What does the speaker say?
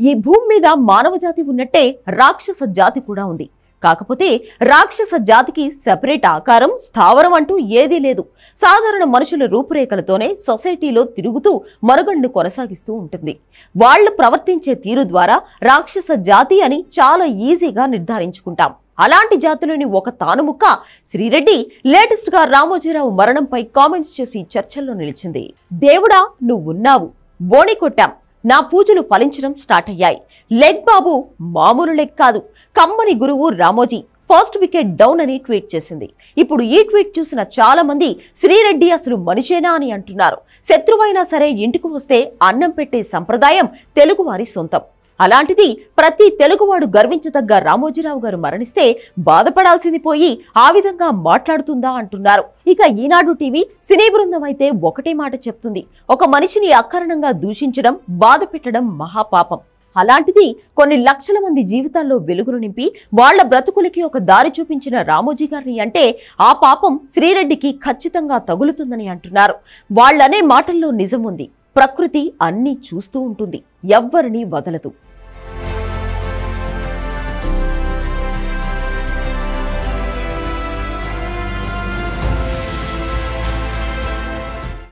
ఈ భూమి మీద మానవ జాతి ఉన్నట్టే రాక్షస జాతి కూడా ఉంది. కాకపోతే రాక్షస జాతికి సెపరేట్ ఆకారం, స్థావరం అంటూ ఏదీ లేదు. సాధారణ మనుషుల రూపురేఖలతోనే సొసైటీలో తిరుగుతూ మనుగడను కొనసాగిస్తూ ఉంటుంది. వాళ్ళు ప్రవర్తించే తీరు ద్వారా రాక్షస జాతి అని చాలా ఈజీగా నిర్ధారించుకుంటాం. అలాంటి జాతిలోని ఒక తానుముక్క శ్రీరెడ్డి లేటెస్ట్ గా రామోజీరావు మరణంపై కామెంట్స్ చేసి చర్చల్లో నిలిచింది. దేవుడా నువ్వున్నావు, బోణి కొట్టాం, నా పూజలు ఫలించడం స్టార్ట్ అయ్యాయి. లెగ్ బాబు మామూలు లెగ్ కాదు, కమ్మని గురువు రామోజీ, ఫస్ట్ వికెట్ డౌన్ అని ట్వీట్ చేసింది. ఇప్పుడు ఈ ట్వీట్ చూసిన చాలా మంది శ్రీరెడ్డి అసలు మనిషేనా అని అంటున్నారు. శత్రువైనా సరే ఇంటికి వస్తే అన్నం పెట్టే సంప్రదాయం తెలుగువారి సొంతం. అలాంటిది ప్రతి తెలుగువాడు గర్వించదగ్గ రామోజీరావు గారు మరణిస్తే బాధపడాల్సింది పోయి ఆ విధంగా మాట్లాడుతుందా అంటున్నారు. ఇక ఈనాడు టీవీ సినీ బృందం అయితే ఒకటే మాట చెప్తుంది, ఒక మనిషిని అకారణంగా దూషించడం, బాధ పెట్టడం మహాపాపం. అలాంటిది కొన్ని లక్షల మంది జీవితాల్లో వెలుగులు నింపి వాళ్ల బ్రతుకులకి ఒక దారి చూపించిన రామోజీ గారిని అంటే ఆ పాపం శ్రీరెడ్డికి ఖచ్చితంగా తగులుతుందని అంటున్నారు. వాళ్లనే మాటల్లో నిజం ఉంది. ప్రకృతి అన్నీ చూస్తూ ఉంటుంది, ఎవ్వరినీ వదలదు.